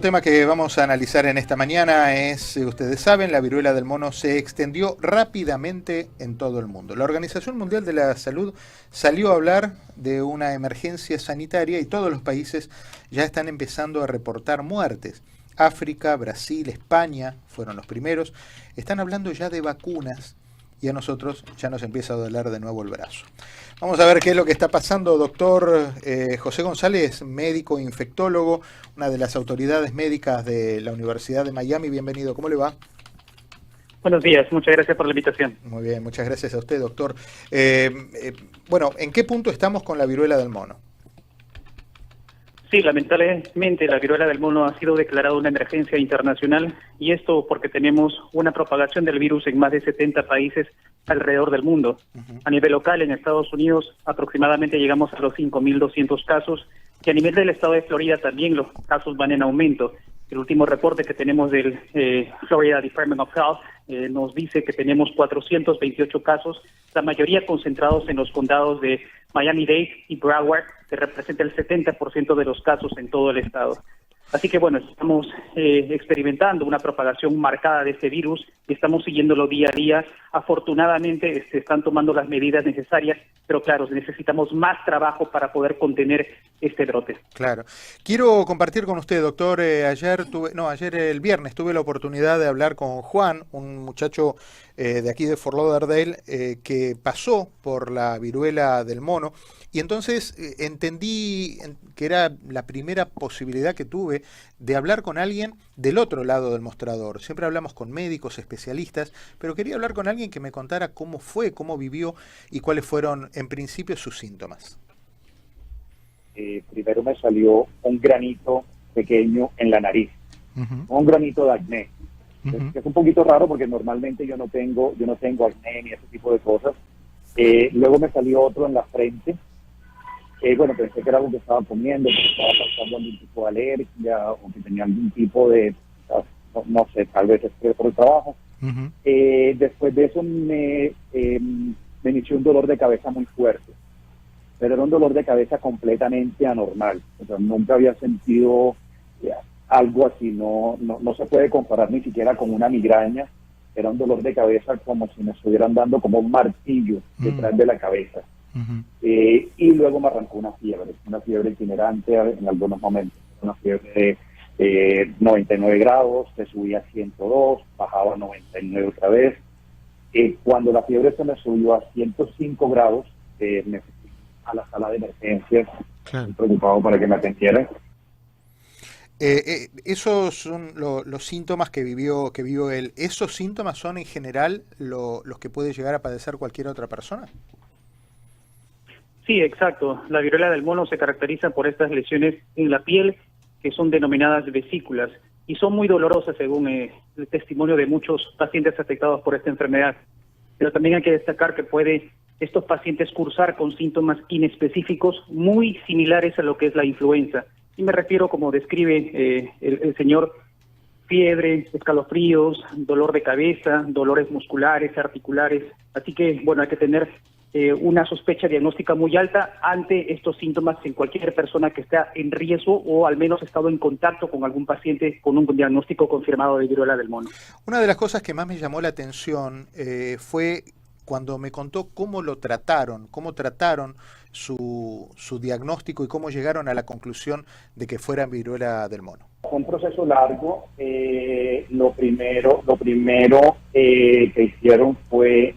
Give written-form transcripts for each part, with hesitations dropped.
El tema que vamos a analizar en esta mañana es, ustedes saben, la viruela del mono se extendió rápidamente en todo el mundo. La Organización Mundial de la Salud salió a hablar de una emergencia sanitaria y todos los países ya están empezando a reportar muertes. África, Brasil, España fueron los primeros. Están hablando ya de vacunas y a nosotros ya nos empieza a doler de nuevo el brazo. Vamos a ver qué es lo que está pasando, doctor José González, médico infectólogo, una de las autoridades médicas de la Universidad de Miami. Bienvenido, ¿cómo le va? Buenos días, muchas gracias por la invitación. Muy bien, muchas gracias a usted, doctor. Bueno, ¿en qué punto estamos con la viruela del mono? Sí, lamentablemente la viruela del mono ha sido declarada una emergencia internacional y esto porque tenemos una propagación del virus en más de 70 países alrededor del mundo. A nivel local, en Estados Unidos, aproximadamente llegamos a los 5.200 casos y a nivel del estado de Florida también los casos van en aumento. El último reporte que tenemos del Florida Department of Health nos dice que tenemos 428 casos, la mayoría concentrados en los condados de Miami-Dade y Broward, que representa el 70% de los casos en todo el estado. Así que bueno, estamos experimentando una propagación marcada de este virus y estamos siguiéndolo día a día. Afortunadamente se están tomando las medidas necesarias, pero claro, necesitamos más trabajo para poder contener este brote. Claro. Quiero compartir con usted, doctor, ayer el viernes tuve la oportunidad de hablar con Juan, un muchacho de aquí de Fort Lauderdale, que pasó por la viruela del mono, y entonces entendí que era la primera posibilidad que tuve de hablar con alguien del otro lado del mostrador. Siempre hablamos con médicos, especialistas, pero quería hablar con alguien que me contara cómo fue, cómo vivió y cuáles fueron en principio sus síntomas. Primero me salió un granito pequeño en la nariz, un granito de acné. Es un poquito raro porque normalmente yo no tengo acné ni ese tipo de cosas. Luego me salió otro en la frente. Bueno, pensé que era algo que estaba comiendo, que estaba pasando algún tipo de alergia o que tenía algún tipo de, no sé, tal vez estrés por el trabajo. Después de eso me inició un dolor de cabeza muy fuerte, pero era un dolor de cabeza completamente anormal. O sea, nunca había sentido algo así, no se puede comparar ni siquiera con una migraña. Era un dolor de cabeza como si me estuvieran dando como un martillo detrás de la cabeza. Y luego me arrancó una fiebre itinerante en algunos momentos, una fiebre de 99 grados, se subía a 102, bajaba a 99 otra vez. Cuando la fiebre se me subió a 105 grados, me fui a la sala de emergencias, claro, preocupado para que me atendieran. Esos son los síntomas que vivió él. ¿Esos síntomas son en general los que puede llegar a padecer cualquier otra persona? Sí, exacto. La viruela del mono se caracteriza por estas lesiones en la piel que son denominadas vesículas y son muy dolorosas según el testimonio de muchos pacientes afectados por esta enfermedad. Pero también hay que destacar que puede estos pacientes cursar con síntomas inespecíficos muy similares a lo que es la influenza. Y me refiero, como describe el señor, fiebre, escalofríos, dolor de cabeza, dolores musculares, articulares. Así que, bueno, hay que tener una sospecha diagnóstica muy alta ante estos síntomas en cualquier persona que esté en riesgo o al menos ha estado en contacto con algún paciente con un diagnóstico confirmado de viruela del mono. Una de las cosas que más me llamó la atención fue cuando me contó cómo trataron su diagnóstico y cómo llegaron a la conclusión de que fuera viruela del mono. Fue un proceso largo. Lo primero que hicieron fue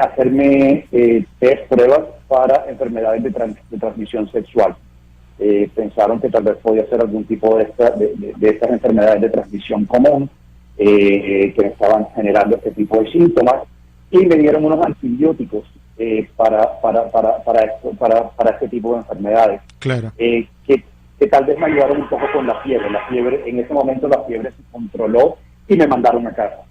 hacerme pruebas para enfermedades de transmisión sexual. Pensaron que tal vez podía ser algún tipo de estas enfermedades de transmisión común que me estaban generando este tipo de síntomas, y me dieron unos antibióticos para este tipo de enfermedades. Claro. Que tal vez me ayudaron un poco con la fiebre. En ese momento la fiebre se controló y me mandaron a casa.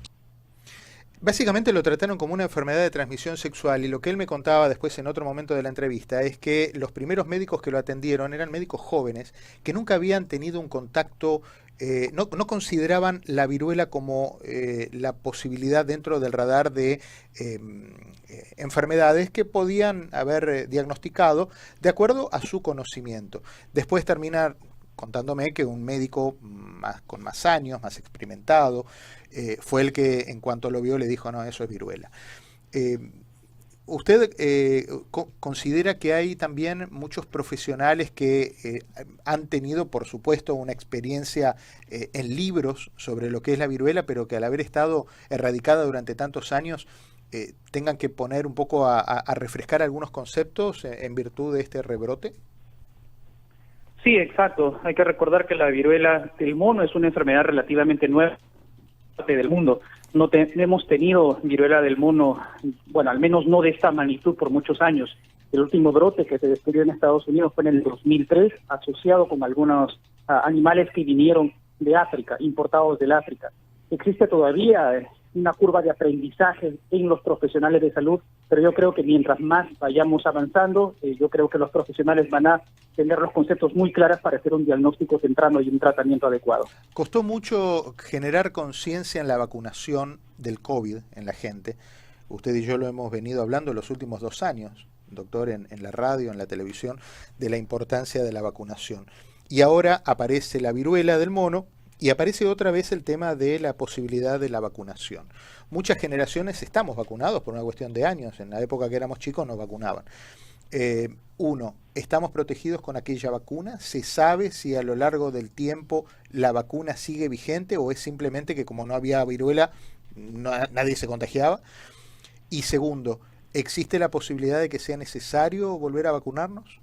Básicamente lo trataron como una enfermedad de transmisión sexual, y lo que él me contaba después en otro momento de la entrevista es que los primeros médicos que lo atendieron eran médicos jóvenes que nunca habían tenido un contacto, no consideraban la viruela como la posibilidad dentro del radar de enfermedades que podían haber diagnosticado de acuerdo a su conocimiento. Después contándome que un médico con más años, más experimentado, fue el que en cuanto lo vio le dijo, no, eso es viruela. ¿Usted considera que hay también muchos profesionales que han tenido, por supuesto, una experiencia en libros sobre lo que es la viruela, pero que al haber estado erradicada durante tantos años, tengan que poner un poco a refrescar algunos conceptos en virtud de este rebrote? Sí, exacto. Hay que recordar que la viruela del mono es una enfermedad relativamente nueva del mundo. No hemos tenido viruela del mono, bueno, al menos no de esta magnitud por muchos años. El último brote que se descubrió en Estados Unidos fue en el 2003, asociado con algunos animales que vinieron de África, importados del África. Existe todavía una curva de aprendizaje en los profesionales de salud, pero yo creo que mientras más vayamos avanzando, yo creo que los profesionales van a tener los conceptos muy claros para hacer un diagnóstico temprano y un tratamiento adecuado. Costó mucho generar conciencia en la vacunación del COVID en la gente. Usted y yo lo hemos venido hablando los últimos 2 años, doctor, en la radio, en la televisión, de la importancia de la vacunación. Y ahora aparece la viruela del mono, y aparece otra vez el tema de la posibilidad de la vacunación. Muchas generaciones estamos vacunados por una cuestión de años. En la época que éramos chicos nos vacunaban. ¿Estamos protegidos con aquella vacuna? ¿Se sabe si a lo largo del tiempo la vacuna sigue vigente o es simplemente que como no había viruela, nadie se contagiaba? Y segundo, ¿existe la posibilidad de que sea necesario volver a vacunarnos?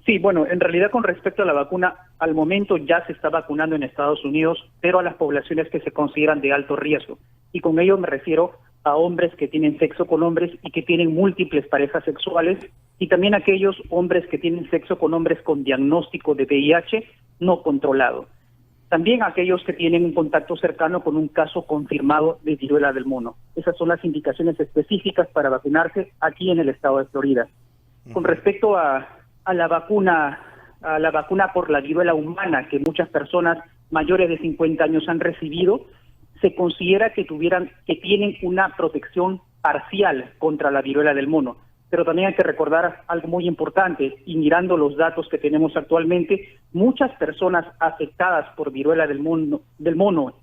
Sí, bueno, en realidad con respecto a la vacuna, al momento ya se está vacunando en Estados Unidos, pero a las poblaciones que se consideran de alto riesgo. Y con ello me refiero a hombres que tienen sexo con hombres y que tienen múltiples parejas sexuales, y también a aquellos hombres que tienen sexo con hombres con diagnóstico de VIH no controlado. También a aquellos que tienen un contacto cercano con un caso confirmado de viruela del mono. Esas son las indicaciones específicas para vacunarse aquí en el estado de Florida. Con respecto a la vacuna por la viruela humana que muchas personas mayores de 50 años han recibido, se considera que tienen una protección parcial contra la viruela del mono. Pero también hay que recordar algo muy importante, y mirando los datos que tenemos actualmente, muchas personas afectadas por viruela del mono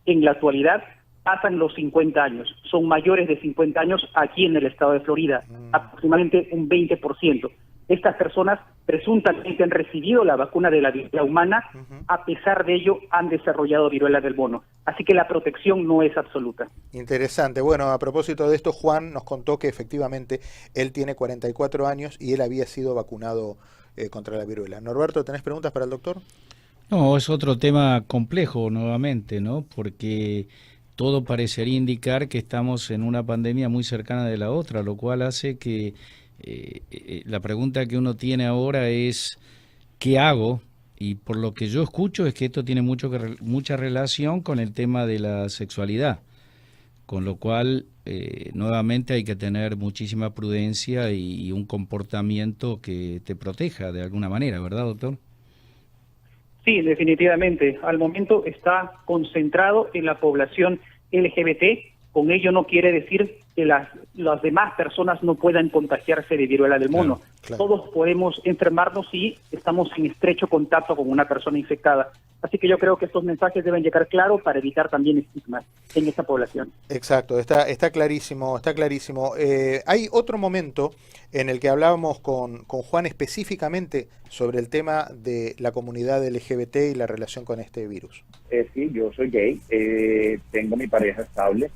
en la actualidad pasan los 50 años, son mayores de 50 años aquí en el estado de Florida, aproximadamente un 20%. Estas personas presuntamente han recibido la vacuna de la viruela humana, a pesar de ello han desarrollado viruela del mono. Así que la protección no es absoluta. Interesante. Bueno, a propósito de esto, Juan nos contó que efectivamente él tiene 44 años y él había sido vacunado contra la viruela. Norberto, ¿tenés preguntas para el doctor? No, es otro tema complejo nuevamente, ¿no? Porque todo parecería indicar que estamos en una pandemia muy cercana de la otra, lo cual hace que la pregunta que uno tiene ahora es ¿qué hago? Y por lo que yo escucho es que esto tiene mucha relación con el tema de la sexualidad, con lo cual nuevamente hay que tener muchísima prudencia y un comportamiento que te proteja de alguna manera, ¿verdad, doctor? Sí, definitivamente. Al momento está concentrado en la población LGBT. Con ello no quiere decir que las demás personas no puedan contagiarse de viruela del mono. Claro. Todos podemos enfermarnos si estamos en estrecho contacto con una persona infectada. Así que yo creo que estos mensajes deben llegar claro para evitar también estigmas en esta población. Exacto, está clarísimo, está clarísimo. Hay otro momento en el que hablábamos con Juan específicamente sobre el tema de la comunidad LGBT y la relación con este virus. Sí, yo soy gay, tengo mi pareja estable.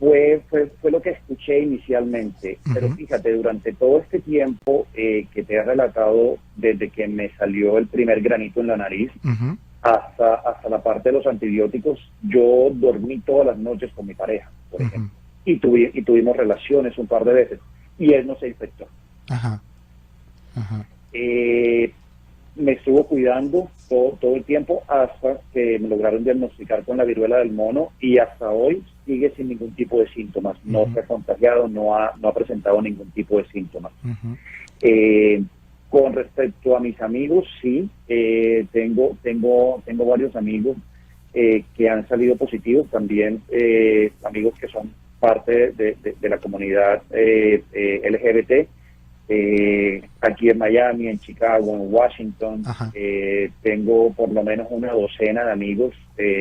Fue lo que escuché inicialmente, pero fíjate, durante todo este tiempo que te he relatado, desde que me salió el primer granito en la nariz hasta la parte de los antibióticos, yo dormí todas las noches con mi pareja, por ejemplo, y tuvimos relaciones un par de veces, y él no se infectó. Me estuvo cuidando todo el tiempo hasta que me lograron diagnosticar con la viruela del mono, y hasta hoy sigue sin ningún tipo de síntomas. No se ha contagiado, no ha presentado ningún tipo de síntomas. Con respecto a mis amigos, sí, tengo varios amigos que han salido positivos, también amigos que son parte de la comunidad LGBT, aquí en Miami, en Chicago, en Washington. Tengo por lo menos una docena de amigos,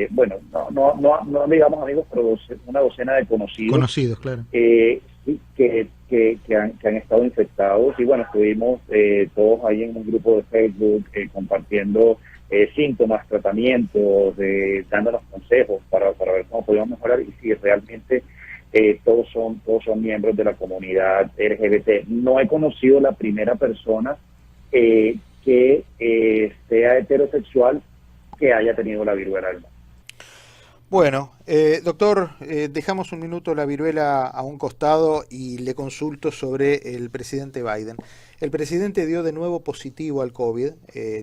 bueno, no digamos amigos, pero una docena de conocidos. Conocidos, claro. Que han estado infectados. Y bueno, estuvimos todos ahí en un grupo de Facebook compartiendo síntomas, tratamientos, dándonos consejos para ver cómo podíamos mejorar y si realmente todos son miembros de la comunidad LGBT. No he conocido la primera persona que sea heterosexual que haya tenido la viruela del mono. Bueno, doctor, dejamos un minuto la viruela a un costado y le consulto sobre el presidente Biden. El presidente dio de nuevo positivo al COVID,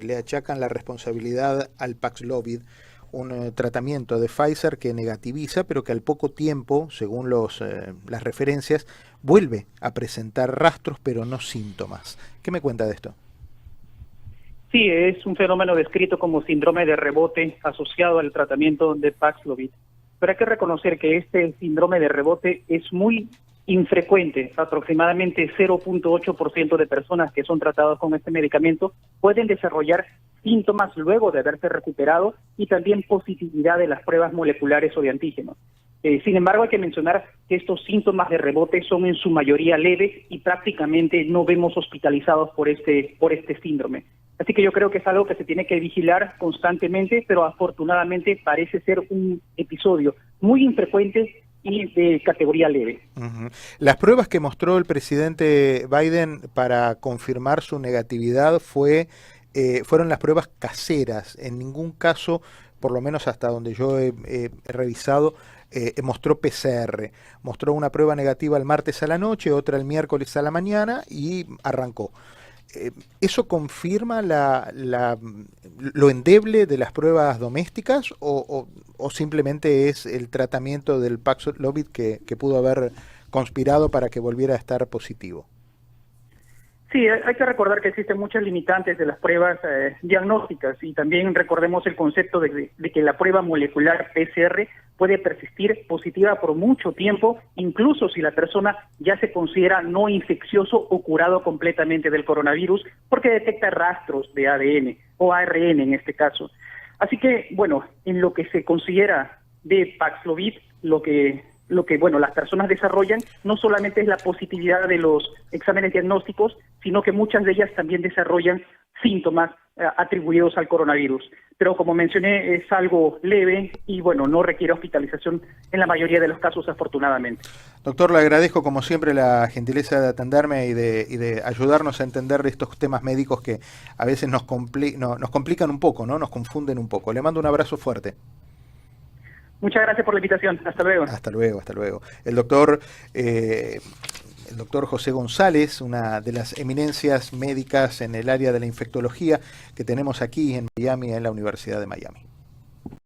le achacan la responsabilidad al Paxlovid, un tratamiento de Pfizer que negativiza, pero que al poco tiempo, según las referencias, vuelve a presentar rastros, pero no síntomas. ¿Qué me cuenta de esto? Sí, es un fenómeno descrito como síndrome de rebote asociado al tratamiento de Paxlovid. Pero hay que reconocer que este síndrome de rebote es muy infrecuente. Aproximadamente 0.8% de personas que son tratadas con este medicamento pueden desarrollar síntomas luego de haberse recuperado y también positividad de las pruebas moleculares o de antígenos. Sin embargo, hay que mencionar que estos síntomas de rebote son en su mayoría leves y prácticamente no vemos hospitalizados por este síndrome. Así que yo creo que es algo que se tiene que vigilar constantemente, pero afortunadamente parece ser un episodio muy infrecuente y de categoría leve. Las pruebas que mostró el presidente Biden para confirmar su negatividad fueron las pruebas caseras. En ningún caso, por lo menos hasta donde yo he revisado, mostró PCR. Mostró una prueba negativa el martes a la noche, otra el miércoles a la mañana y arrancó. ¿Eso confirma lo endeble de las pruebas domésticas o simplemente es el tratamiento del Paxlovid que pudo haber conspirado para que volviera a estar positivo? Sí, hay que recordar que existen muchas limitantes de las pruebas diagnósticas y también recordemos el concepto de que la prueba molecular PCR puede persistir positiva por mucho tiempo, incluso si la persona ya se considera no infeccioso o curado completamente del coronavirus, porque detecta rastros de ADN o ARN en este caso. Así que, bueno, en lo que se considera de Paxlovid, lo que las personas desarrollan no solamente es la positividad de los exámenes diagnósticos, sino que muchas de ellas también desarrollan síntomas atribuidos al coronavirus. Pero como mencioné, es algo leve y bueno, no requiere hospitalización en la mayoría de los casos, afortunadamente. Doctor, le agradezco como siempre la gentileza de atenderme y de ayudarnos a entender estos temas médicos que a veces nos complican un poco, ¿no? Nos confunden un poco. Le mando un abrazo fuerte. Muchas gracias por la invitación. Hasta luego. Hasta luego, hasta luego. El doctor José González, una de las eminencias médicas en el área de la infectología que tenemos aquí en Miami, en la Universidad de Miami.